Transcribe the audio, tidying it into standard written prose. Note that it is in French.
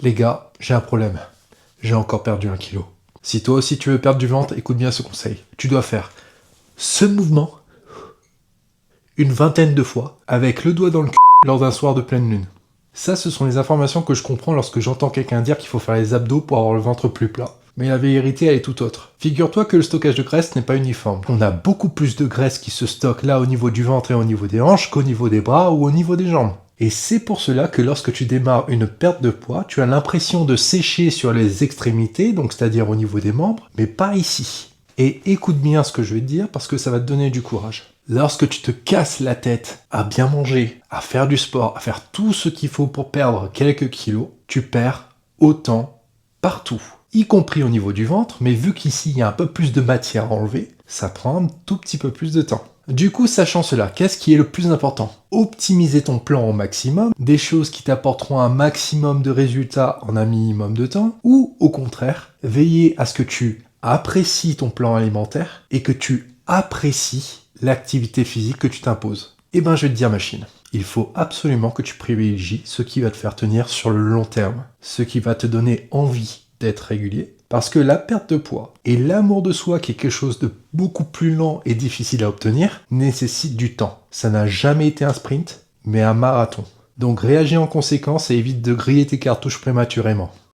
Les gars, j'ai un problème. J'ai encore perdu 1 kilo. Si toi aussi tu veux perdre du ventre, écoute bien ce conseil. Tu dois faire ce mouvement une vingtaine de fois avec le doigt dans le cul lors d'un soir de pleine lune. Ça, ce sont les informations que je comprends lorsque j'entends quelqu'un dire qu'il faut faire les abdos pour avoir le ventre plus plat. Mais la vérité, elle est tout autre. Figure-toi que le stockage de graisse n'est pas uniforme. On a beaucoup plus de graisse qui se stocke là au niveau du ventre et au niveau des hanches qu'au niveau des bras ou au niveau des jambes. Et c'est pour cela que lorsque tu démarres une perte de poids, tu as l'impression de sécher sur les extrémités, donc c'est-à-dire au niveau des membres, mais pas ici. Et écoute bien ce que je vais te dire parce que ça va te donner du courage. Lorsque tu te casses la tête à bien manger, à faire du sport, à faire tout ce qu'il faut pour perdre quelques kilos, tu perds autant partout, y compris au niveau du ventre, mais vu qu'ici il y a un peu plus de matière à enlever, ça prend un tout petit peu plus de temps. Du coup, sachant cela, qu'est-ce qui est le plus important? Optimiser ton plan au maximum, des choses qui t'apporteront un maximum de résultats en un minimum de temps, ou au contraire, veiller à ce que tu apprécies ton plan alimentaire et que tu apprécies l'activité physique que tu t'imposes. Eh ben, je vais te dire, machine, il faut absolument que tu privilégies ce qui va te faire tenir sur le long terme, ce qui va te donner envie d'être régulier, parce que la perte de poids et l'amour de soi, qui est quelque chose de beaucoup plus lent et difficile à obtenir, nécessite du temps. Ça n'a jamais été un sprint, mais un marathon. Donc réagis en conséquence et évite de griller tes cartouches prématurément.